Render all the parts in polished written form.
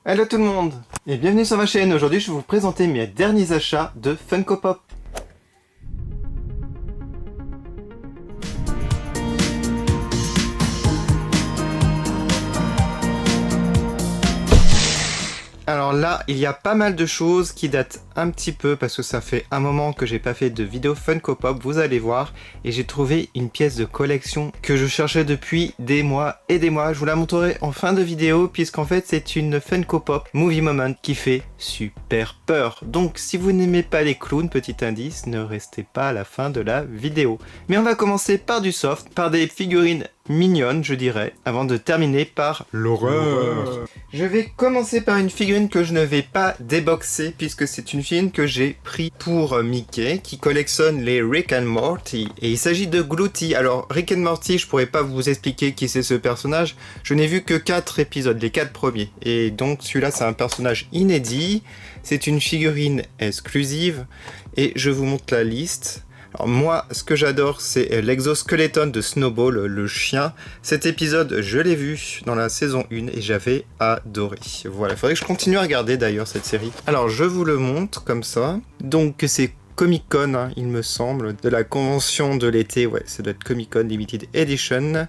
Hello tout le monde et bienvenue sur ma chaîne. Aujourd'hui je vais vous présenter mes derniers achats de Funko Pop. Alors là, il y a pas mal de choses qui datent un petit peu parce que ça fait un moment que j'ai pas fait de vidéo Funko Pop, vous allez voir. Et j'ai trouvé une pièce de collection que je cherchais depuis des mois et des mois. Je vous la montrerai en fin de vidéo puisqu'en fait c'est une Funko Pop Movie Moment qui fait super peur. Donc si vous n'aimez pas les clowns, petit indice, ne restez pas à la fin de la vidéo. Mais on va commencer par du soft, par des figurines mignonne, je dirais, avant de terminer par l'horreur. Je vais commencer par une figurine que je ne vais pas déboxer, puisque c'est une figurine que j'ai pris pour Mickey, qui collectionne les Rick and Morty, et il s'agit de Glouty. Alors, Rick and Morty, je pourrais pas vous expliquer qui c'est ce personnage, je n'ai vu que 4 épisodes, les 4 premiers, et donc celui-là c'est un personnage inédit, c'est une figurine exclusive, et je vous montre la liste. Alors moi, ce que j'adore, c'est l'exoskeleton de Snowball, le chien. Cet épisode, je l'ai vu dans la saison 1 et j'avais adoré. Voilà, il faudrait que je continue à regarder d'ailleurs cette série. Alors, je vous le montre comme ça. Donc, c'est Comic-Con, hein, il me semble, de la convention de l'été. Ouais, ça doit être Comic-Con Limited Edition.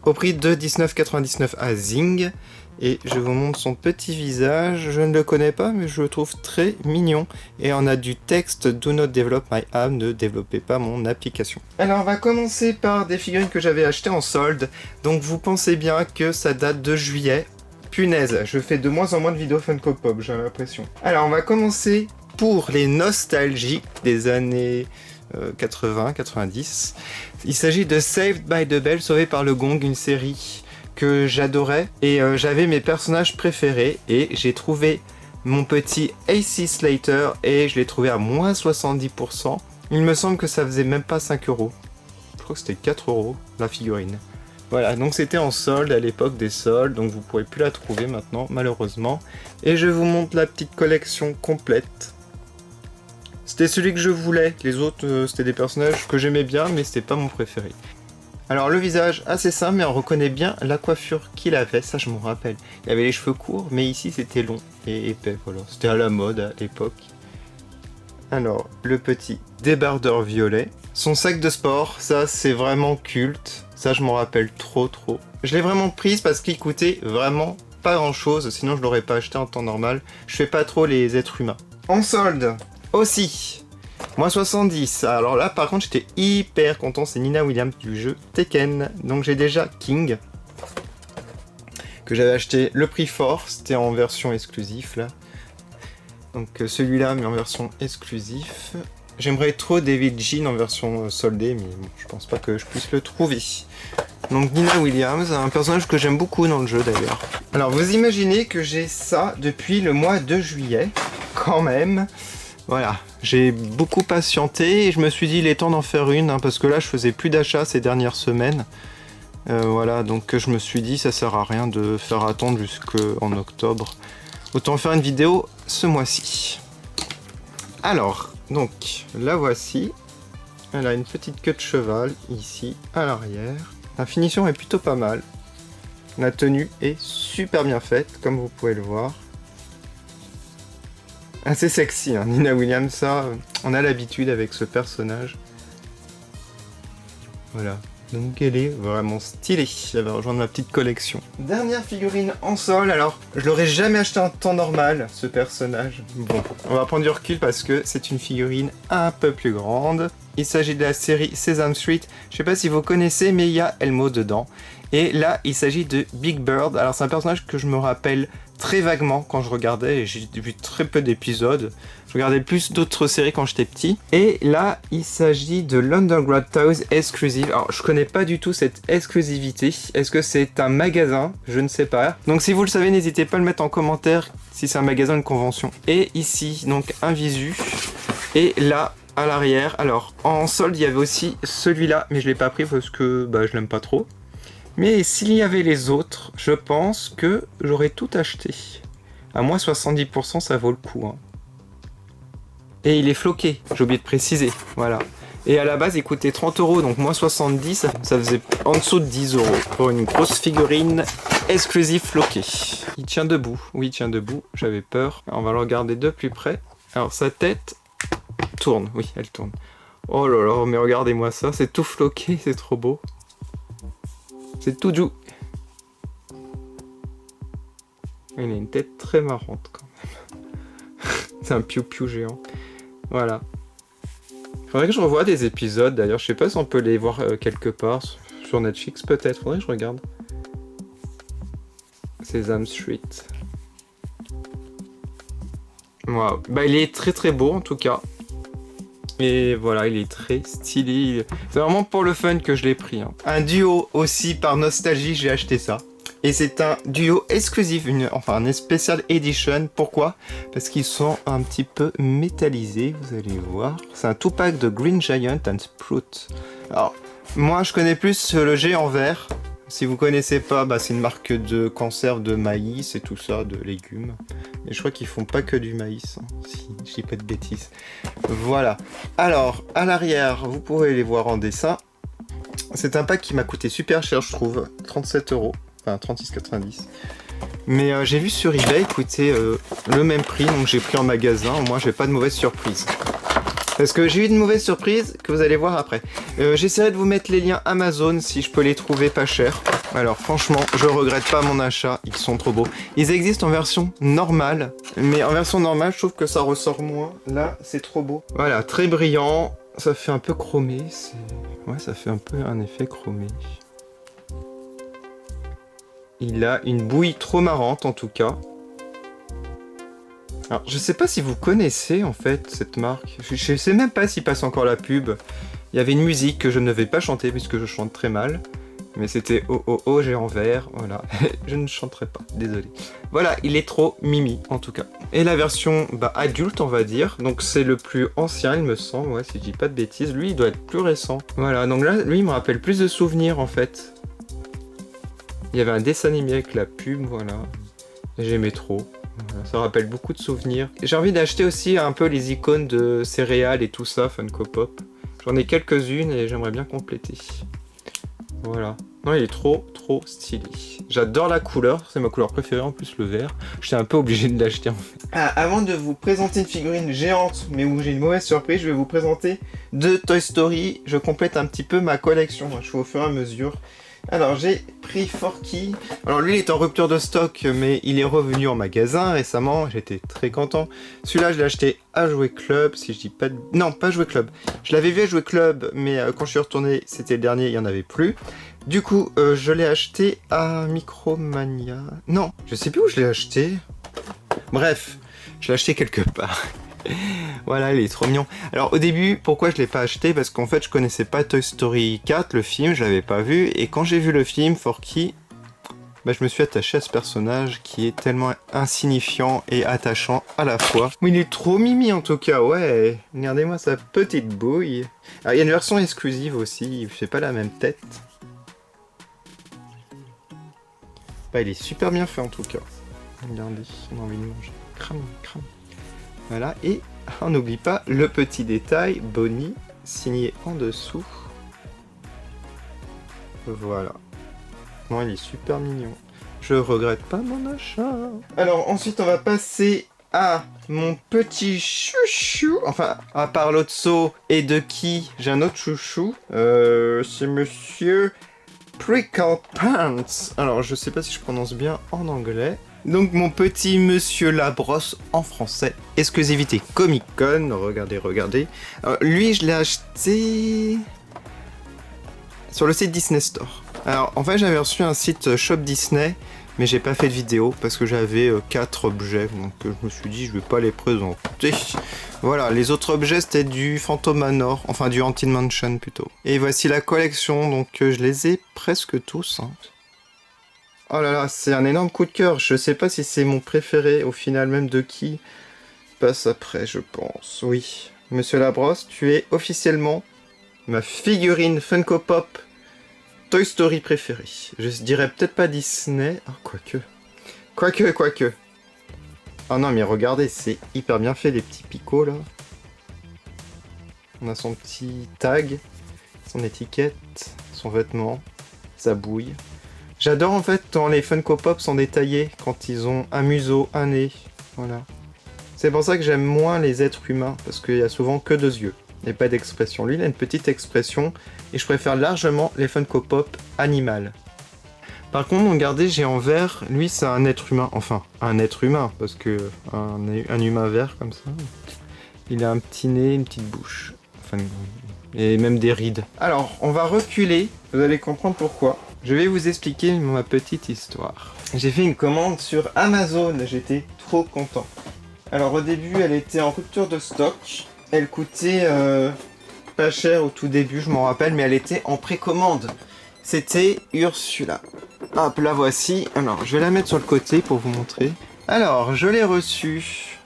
Au prix de 19,99 à Zing. Et je vous montre son petit visage, je ne le connais pas mais je le trouve très mignon. Et on a du texte Do not develop my app, ne développez pas mon application. Alors on va commencer par des figurines que j'avais achetées en solde. Donc vous pensez bien que ça date de juillet. Punaise, je fais de moins en moins de vidéos Funko Pop, j'ai l'impression. Alors on va commencer pour les nostalgiques des années 80-90. Il s'agit de Saved by the Bell, sauvé par le gong, une série que j'adorais et j'avais mes personnages préférés et j'ai trouvé mon petit AC Slater et je l'ai trouvé à moins 70%. Il me semble que ça faisait même pas 5 €. Je crois que c'était 4 € la figurine. Voilà, donc c'était en solde à l'époque des soldes, donc vous pourrez plus la trouver maintenant malheureusement. Et je vous montre la petite collection complète. C'était celui que je voulais, les autres c'était des personnages que j'aimais bien mais c'était pas mon préféré. Alors le visage assez simple mais on reconnaît bien la coiffure qu'il avait, ça je m'en rappelle. Il avait les cheveux courts mais ici c'était long et épais, voilà. C'était à la mode à l'époque. Alors le petit débardeur violet. Son sac de sport, ça c'est vraiment culte. Ça je m'en rappelle trop. Je l'ai vraiment prise parce qu'il coûtait vraiment pas grand chose, sinon je l'aurais pas acheté en temps normal. Je fais pas trop les êtres humains. En solde aussi. Moins 70, alors là par contre j'étais hyper content, c'est Nina Williams du jeu Tekken. Donc j'ai déjà King, que j'avais acheté le prix fort, c'était en version exclusive là. Donc celui-là mais en version exclusive. J'aimerais trop David Jean en version soldée, mais bon, je pense pas que je puisse le trouver. Donc Nina Williams, un personnage que j'aime beaucoup dans le jeu d'ailleurs. Alors vous imaginez que j'ai ça depuis le mois de juillet, quand même. Voilà, j'ai beaucoup patienté et je me suis dit il est temps d'en faire une, hein, parce que là je faisais plus d'achats ces dernières semaines. Voilà, donc je me suis dit ça sert à rien de faire attendre jusqu'en octobre. Autant faire une vidéo ce mois-ci. Alors, donc la voici. Elle a une petite queue de cheval ici à l'arrière. La finition est plutôt pas mal. La tenue est super bien faite comme vous pouvez le voir. Assez sexy, hein. Nina Williams, ça, on a l'habitude avec ce personnage. Voilà, donc elle est vraiment stylée. Elle va rejoindre ma petite collection. Dernière figurine en sol, alors je l'aurais jamais acheté en temps normal, ce personnage. Bon, on va prendre du recul parce que c'est une figurine un peu plus grande. Il s'agit de la série Sesame Street. Je sais pas si vous connaissez, mais il y a Elmo dedans. Et là, il s'agit de Big Bird. Alors c'est un personnage que je me rappelle très vaguement quand je regardais, et j'ai vu très peu d'épisodes. Je regardais plus d'autres séries quand j'étais petit. Et là, il s'agit de l'Underground Toys Exclusive. Alors, je connais pas du tout cette exclusivité. Est-ce que c'est un magasin? Je ne sais pas. Donc, si vous le savez, n'hésitez pas à le mettre en commentaire si c'est un magasin, une convention. Et ici, donc, un visu. Et là, à l'arrière, alors, en solde, il y avait aussi celui-là, mais je l'ai pas pris parce que je l'aime pas trop. Mais s'il y avait les autres, je pense que j'aurais tout acheté. À moins 70%, ça vaut le coup. Hein. Et il est floqué, j'ai oublié de préciser. Voilà. Et à la base, il coûtait 30 €, donc moins 70, ça faisait en dessous de 10 € pour une grosse figurine exclusif floqué. Il tient debout. Oui, il tient debout. J'avais peur. On va le regarder de plus près. Alors, sa tête tourne. Oui, elle tourne. Oh là là, mais regardez-moi ça. C'est tout floqué. C'est trop beau. C'est tout doux. Il a une tête très marrante quand même. C'est un piou-piou géant. Voilà. Faudrait que je revoie des épisodes d'ailleurs. Je sais pas si on peut les voir quelque part. Sur Netflix peut-être. Faudrait que je regarde. Sesame Street. Wow. Bah il est très très beau en tout cas. Et voilà, il est très stylé. C'est vraiment pour le fun que je l'ai pris. Hein. Un duo aussi, par nostalgie, j'ai acheté ça. Et c'est un duo exclusif, enfin une special edition. Pourquoi? Parce qu'ils sont un petit peu métallisés, vous allez voir. C'est un two-pack de Green Giant and Sprout. Alors, moi je connais plus le géant vert. Si vous connaissez pas, bah, c'est une marque de conserve de maïs et tout ça, de légumes. Mais je crois qu'ils font pas que du maïs, hein, si je dis pas de bêtises. Voilà. Alors, à l'arrière, vous pourrez les voir en dessin. C'est un pack qui m'a coûté super cher, je trouve. 37 €. Enfin, 36,90. Mais j'ai vu sur eBay, écoutez, le même prix, donc j'ai pris en magasin. Au moins, j'ai pas de mauvaise surprise. Parce que j'ai eu une mauvaise surprise que vous allez voir après. J'essaierai de vous mettre les liens Amazon si je peux les trouver pas chers. Alors franchement, je regrette pas mon achat, ils sont trop beaux. Ils existent en version normale, mais en version normale, je trouve que ça ressort moins. Là, c'est trop beau. Voilà, très brillant, ça fait un peu chromé. Ouais, ça fait un peu un effet chromé. Il a une bouille trop marrante en tout cas. Alors, je sais pas si vous connaissez en fait cette marque. Je sais même pas s'il passe encore la pub. Il y avait une musique que je ne vais pas chanter puisque je chante très mal. Mais c'était oh oh oh géant vert, voilà. Je ne chanterai pas, désolé. Voilà, il est trop mimi en tout cas. Et la version adulte on va dire. Donc c'est le plus ancien il me semble, ouais, si je dis pas de bêtises. Lui il doit être plus récent. Voilà, donc là lui il me rappelle plus de souvenirs en fait. Il y avait un dessin animé avec la pub, voilà. J'aimais trop. Voilà, ça rappelle beaucoup de souvenirs. J'ai envie d'acheter aussi un peu les icônes de céréales et tout ça, Funko Pop. J'en ai quelques-unes et j'aimerais bien compléter. Voilà. Non, il est trop stylé. J'adore la couleur, c'est ma couleur préférée en plus, le vert. J'étais un peu obligé de l'acheter en fait. Ah, avant de vous présenter une figurine géante, mais où j'ai une mauvaise surprise, je vais vous présenter deux Toy Story. Je complète un petit peu ma collection, je fais au fur et à mesure. Alors j'ai pris Forky. Alors lui il est en rupture de stock mais il est revenu en magasin récemment, j'étais très content. Celui-là je l'ai acheté à Jouet Club, si je dis pas de... Non, pas Jouet Club. Je l'avais vu à Jouet Club mais quand je suis retourné c'était le dernier, il n'y en avait plus. Du coup je l'ai acheté à Micromania. Non, je sais plus où je l'ai acheté. Bref, je l'ai acheté quelque part. Voilà, il est trop mignon. Alors au début, pourquoi je l'ai pas acheté? Parce qu'en fait, je connaissais pas Toy Story 4, le film, je l'avais pas vu. Et quand j'ai vu le film, Forky, je me suis attaché à ce personnage qui est tellement insignifiant et attachant à la fois. Mais il est trop mimi en tout cas, ouais. Regardez-moi sa petite bouille. Alors il y a une version exclusive aussi, il fait pas la même tête. Il est super bien fait en tout cas. Regardez, on a envie de manger. Crame, crame. Voilà, et on n'oublie pas le petit détail, Bonnie, signé en dessous. Voilà. Non, il est super mignon. Je regrette pas mon achat. Alors ensuite, on va passer à mon petit chouchou. Enfin, à part Lotso et de qui j'ai un autre chouchou. C'est Monsieur Prickle Pants. Alors, je sais pas si je prononce bien en anglais. Donc mon petit Monsieur Labrosse en français, exclusivité Comic Con, regardez. Alors, lui je l'ai acheté sur le site Disney Store. Alors en fait j'avais reçu un site Shop Disney, mais j'ai pas fait de vidéo parce que j'avais 4 objets, donc je me suis dit je vais pas les présenter. Voilà, les autres objets c'était du Phantom Manor, enfin du Haunted Mansion plutôt. Et voici la collection, donc je les ai presque tous. Hein. Oh là là, c'est un énorme coup de cœur. Je sais pas si c'est mon préféré au final, même de qui passe après, je pense. Oui, Monsieur Labrosse, tu es officiellement ma figurine Funko Pop Toy Story préférée. Je dirais peut-être pas Disney. Ah, quoique. Oh non, mais regardez, c'est hyper bien fait, les petits picots là. On a son petit tag, son étiquette, son vêtement, sa bouille. J'adore en fait quand les Funko Pop sont détaillés, quand ils ont un museau, un nez, voilà. C'est pour ça que j'aime moins les êtres humains, parce qu'il y a souvent que 2 yeux, et pas d'expression. Lui, il a une petite expression, et je préfère largement les Funko Pop animales. Par contre, regardez, j'ai en vert, lui c'est un être humain, enfin, un être humain, parce que un humain vert comme ça, il a un petit nez, une petite bouche, enfin, et même des rides. Alors, on va reculer, vous allez comprendre pourquoi. Je vais vous expliquer ma petite histoire. J'ai fait une commande sur Amazon, j'étais trop content. Alors au début, elle était en rupture de stock, elle coûtait pas cher au tout début, je m'en rappelle, mais elle était en précommande. C'était Ursula. Hop, la voici. Alors, je vais la mettre sur le côté pour vous montrer. Alors, je l'ai reçue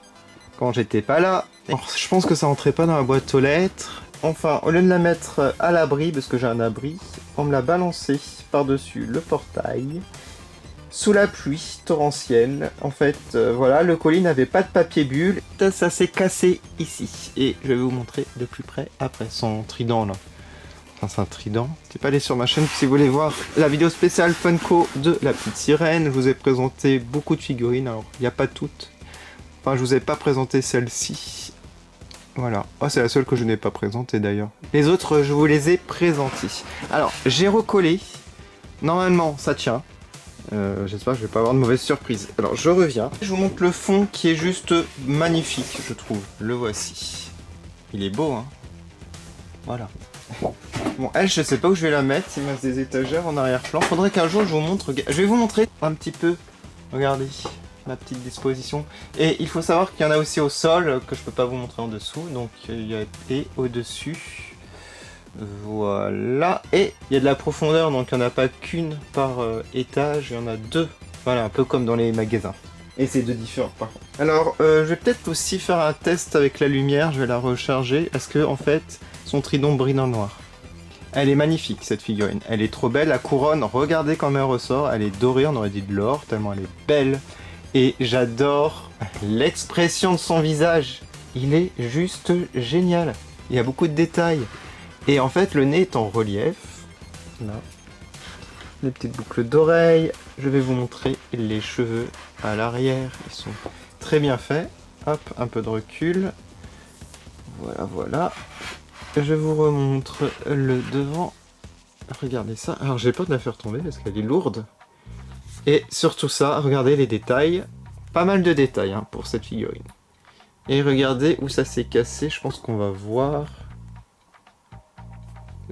quand j'étais pas là. Alors, je pense que ça rentrait pas dans la boîte aux lettres. Enfin, au lieu de la mettre à l'abri, parce que j'ai un abri, on me l'a balancé par-dessus le portail, sous la pluie torrentielle. En fait, voilà, le colis n'avait pas de papier bulle. Ça s'est cassé ici. Et je vais vous montrer de plus près après son trident là. Enfin, c'est un trident. N'hésitez pas à aller sur ma chaîne si vous voulez voir la vidéo spéciale Funko de la petite sirène. Je vous ai présenté beaucoup de figurines. Alors, il n'y a pas toutes. Enfin, je vous ai pas présenté celle-ci. Voilà. Oh, c'est la seule que je n'ai pas présentée d'ailleurs. Les autres, je vous les ai présentés. Alors, j'ai recollé. Normalement, ça tient. J'espère que je vais pas avoir de mauvaise surprise. Alors, je reviens. Je vous montre le fond qui est juste magnifique, je trouve. Le voici. Il est beau, hein. Voilà. Bon, elle, je sais pas où je vais la mettre. Il me reste des étagères en arrière-plan. Faudrait qu'un jour je vous montre. Je vais vous montrer un petit peu. Regardez ma petite disposition. Et il faut savoir qu'il y en a aussi au sol que je peux pas vous montrer en dessous. Donc il y a et au-dessus. Voilà. Et il y a de la profondeur, donc il n'y en a pas qu'une par étage. Il y en a 2. Voilà, un peu comme dans les magasins. Et c'est 2 différents par contre. Alors, je vais peut-être aussi faire un test avec la lumière. Je vais la recharger. Est-ce que en fait son trident brille dans le noir? Elle est magnifique cette figurine, elle est trop belle, la couronne, regardez comme elle ressort, elle est dorée, on aurait dit de l'or, tellement elle est belle. Et j'adore l'expression de son visage, il est juste génial, il y a beaucoup de détails. Et en fait le nez est en relief, là, les petites boucles d'oreilles, je vais vous montrer les cheveux à l'arrière, ils sont très bien faits. Hop, un peu de recul, voilà, voilà. Je vous remontre le devant. Regardez ça. Alors j'ai peur de la faire tomber parce qu'elle est lourde. Et surtout ça, regardez les détails. Pas mal de détails hein, pour cette figurine. Et regardez où ça s'est cassé. Je pense qu'on va voir.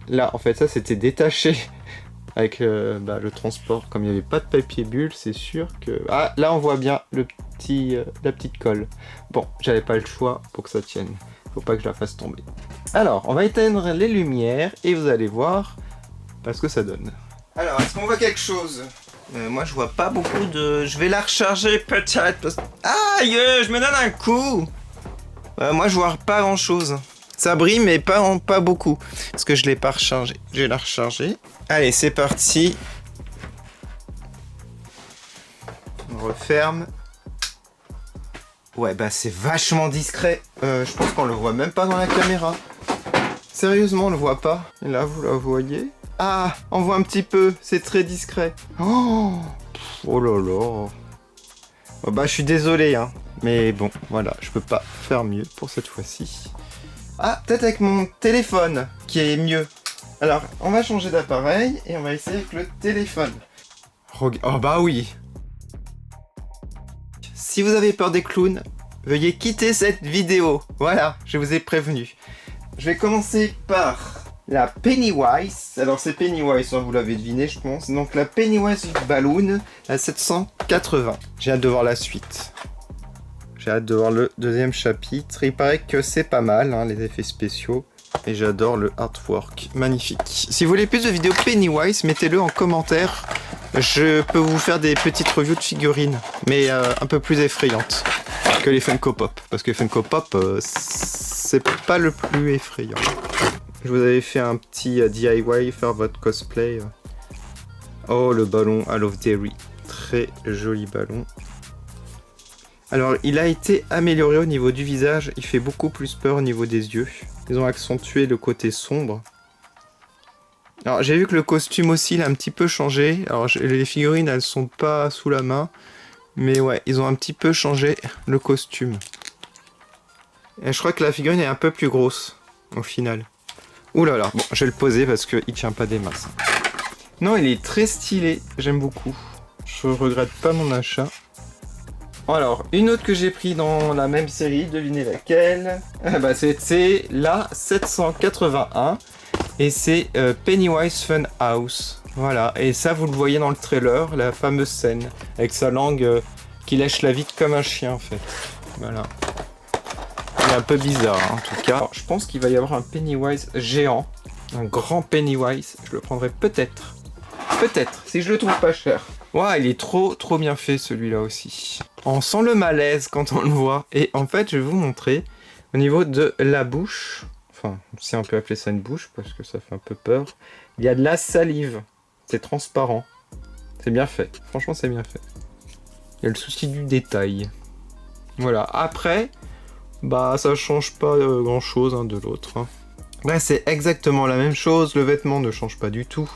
Là, en fait, ça c'était détaché avec le transport. Comme il n'y avait pas de papier bulle, c'est sûr que... Ah, là on voit bien la petite colle. Bon, j'avais pas le choix pour que ça tienne. Faut pas que je la fasse tomber. Alors, on va éteindre les lumières et vous allez voir ce que ça donne. Alors, est-ce qu'on voit quelque chose? Moi, je vois pas beaucoup de... Je vais la recharger peut-être. Parce... Aïe, je me donne un coup. Moi, je vois pas grand-chose. Ça brille, mais pas beaucoup. Parce que je l'ai pas rechargé. Je vais la recharger. Allez, c'est parti. On referme. Ouais, bah c'est vachement discret. Je pense qu'on le voit même pas dans la caméra. Sérieusement, on le voit pas. Et là, vous la voyez? Ah, on voit un petit peu. C'est très discret. Oh, oh là là. Oh, bah, je suis désolé, hein. Mais bon, voilà, je peux pas faire mieux pour cette fois-ci. Ah, peut-être avec mon téléphone, qui est mieux. Alors, on va changer d'appareil et on va essayer avec le téléphone. Oh bah oui. Si vous avez peur des clowns, veuillez quitter cette vidéo. Voilà, je vous ai prévenu. Je vais commencer par la Pennywise. Alors c'est Pennywise, vous l'avez deviné je pense. Donc la Pennywise Balloon à 780. J'ai hâte de voir la suite. J'ai hâte de voir le deuxième chapitre. Il paraît que c'est pas mal, hein, les effets spéciaux. Et j'adore le artwork, magnifique. Si vous voulez plus de vidéos Pennywise, mettez-le en commentaire. Je peux vous faire des petites reviews de figurines, mais un peu plus effrayantes que les Funko Pop. Parce que les Funko Pop, c'est pas le plus effrayant. Je vous avais fait un petit DIY, faire votre cosplay. Oh, le ballon I Love Derry. Très joli ballon. Alors, il a été amélioré au niveau du visage. Il fait beaucoup plus peur au niveau des yeux. Ils ont accentué le côté sombre. Alors j'ai vu que le costume aussi il a un petit peu changé. Alors les figurines elles sont pas sous la main. Mais ouais, ils ont un petit peu changé le costume. Et je crois que la figurine est un peu plus grosse au final. Ouh là là, bon je vais le poser parce qu'il tient pas des masses. Non, il est très stylé, j'aime beaucoup. Je regrette pas mon achat. Alors, une autre que j'ai pris dans la même série, devinez laquelle. Bah, c'est la 781 et c'est Pennywise Funhouse. Voilà, et ça vous le voyez dans le trailer, la fameuse scène avec sa langue qui lèche la vitre comme un chien en fait. Voilà. Il est un peu bizarre hein, en tout cas. Alors, je pense qu'il va y avoir un Pennywise géant, un grand Pennywise. Je le prendrai peut-être. Peut-être, si je le trouve pas cher. Ouah, il est trop bien fait celui-là aussi. On sent le malaise quand on le voit. Et en fait, je vais vous montrer au niveau de la bouche. Enfin, si on peut appeler ça une bouche parce que ça fait un peu peur. Il y a de la salive. C'est transparent. C'est bien fait. Franchement, c'est bien fait. Il y a le souci du détail. Voilà. Après, bah ça change pas grand-chose hein, de l'autre. Hein. Là, c'est exactement la même chose. Le vêtement ne change pas du tout.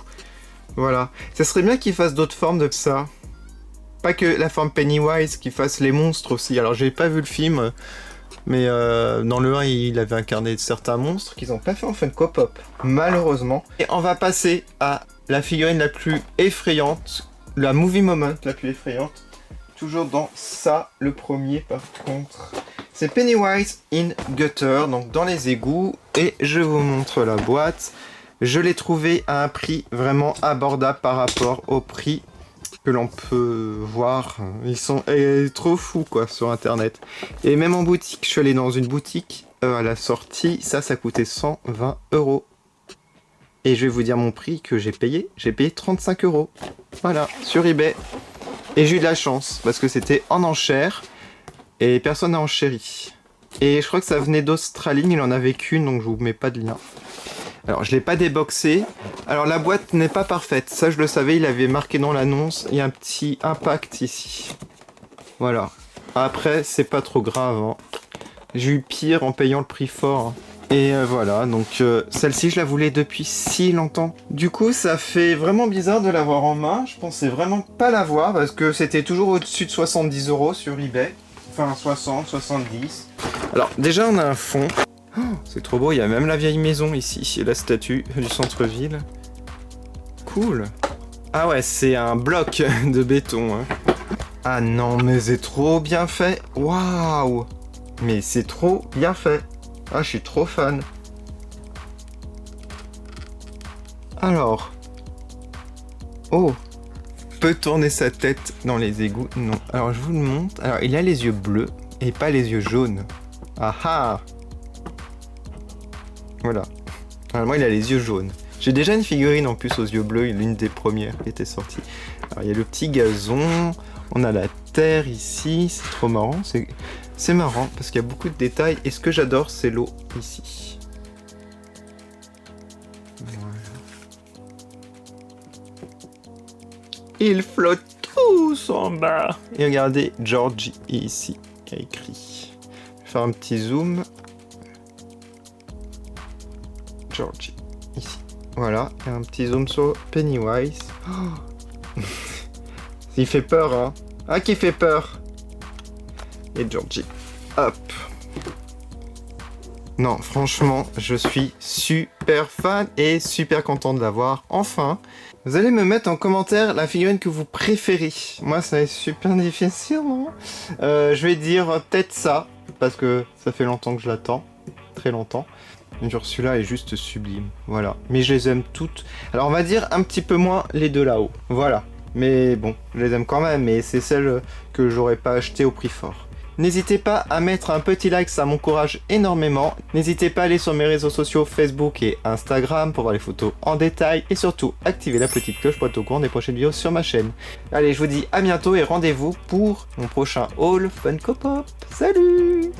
Voilà. Ça serait bien qu'ils fassent d'autres formes de ça. Pas que la forme Pennywise, qu'ils fassent les monstres aussi. Alors, j'ai pas vu le film, mais dans le 1, il avait incarné certains monstres qu'ils ont pas fait en Funko Pop, malheureusement. Et on va passer à la figurine la plus effrayante, la movie moment la plus effrayante. Toujours dans ça, le premier par contre. C'est Pennywise in Gutter, donc dans les égouts. Et je vous montre la boîte. Je l'ai trouvé à un prix vraiment abordable par rapport au prix que l'on peut voir. Ils sont trop fous quoi sur internet. Et même en boutique, je suis allé dans une boutique à la sortie, ça coûtait 120 €. Et je vais vous dire mon prix que j'ai payé 35 €. Voilà, sur eBay. Et j'ai eu de la chance parce que c'était en enchère et personne n'a enchéri. Et je crois que ça venait d'Australie, mais il en avait qu'une donc je vous mets pas de lien. Alors, je l'ai pas déboxé. Alors, la boîte n'est pas parfaite. Ça, je le savais, il avait marqué dans l'annonce. Il y a un petit impact ici. Voilà. Après, c'est pas trop grave. Hein. J'ai eu pire en payant le prix fort. Hein. Et voilà, donc celle-ci, je la voulais depuis si longtemps. Du coup, ça fait vraiment bizarre de l'avoir en main. Je pensais vraiment pas l'avoir parce que c'était toujours au-dessus de 70 € sur eBay. Enfin, 60, 70. Alors, déjà, on a un fond. Oh, c'est trop beau, il y a même la vieille maison ici, la statue du centre-ville. Cool. Ah ouais, c'est un bloc de béton. Hein. Ah non, mais c'est trop bien fait. Waouh. Mais c'est trop bien fait. Ah, je suis trop fan. Alors. Oh. Peut tourner sa tête dans les égouts? Non. Alors, je vous le montre. Alors, il a les yeux bleus et pas les yeux jaunes. Ah ah. Voilà. Normalement, il a les yeux jaunes. J'ai déjà une figurine en plus aux yeux bleus, l'une des premières qui était sortie. Alors, il y a le petit gazon, on a la terre ici, c'est trop marrant. C'est marrant parce qu'il y a beaucoup de détails. Et ce que j'adore, c'est l'eau ici. Voilà. Ils flottent tous en bas. Et regardez, Georgie ici, qui a écrit. Je vais faire un petit zoom. Georgie, ici. Voilà, et un petit zoom sur Pennywise. Oh. Il fait peur, hein. Ah, qui fait peur. Et Georgie. Hop. Non, franchement, je suis super fan et super content de l'avoir. Enfin, vous allez me mettre en commentaire la figurine que vous préférez. Moi, ça va être super difficile, non? Je vais dire peut-être ça, parce que ça fait longtemps que je l'attends. Très longtemps. Genre celui-là est juste sublime, voilà. Mais je les aime toutes. Alors on va dire un petit peu moins les deux là-haut, voilà. Mais bon, je les aime quand même, mais c'est celles que j'aurais pas achetées au prix fort. N'hésitez pas à mettre un petit like, ça m'encourage énormément. N'hésitez pas à aller sur mes réseaux sociaux Facebook et Instagram pour voir les photos en détail. Et surtout, activez la petite cloche pour être au courant des prochaines vidéos sur ma chaîne. Allez, je vous dis à bientôt et rendez-vous pour mon prochain haul Funko Pop. Salut!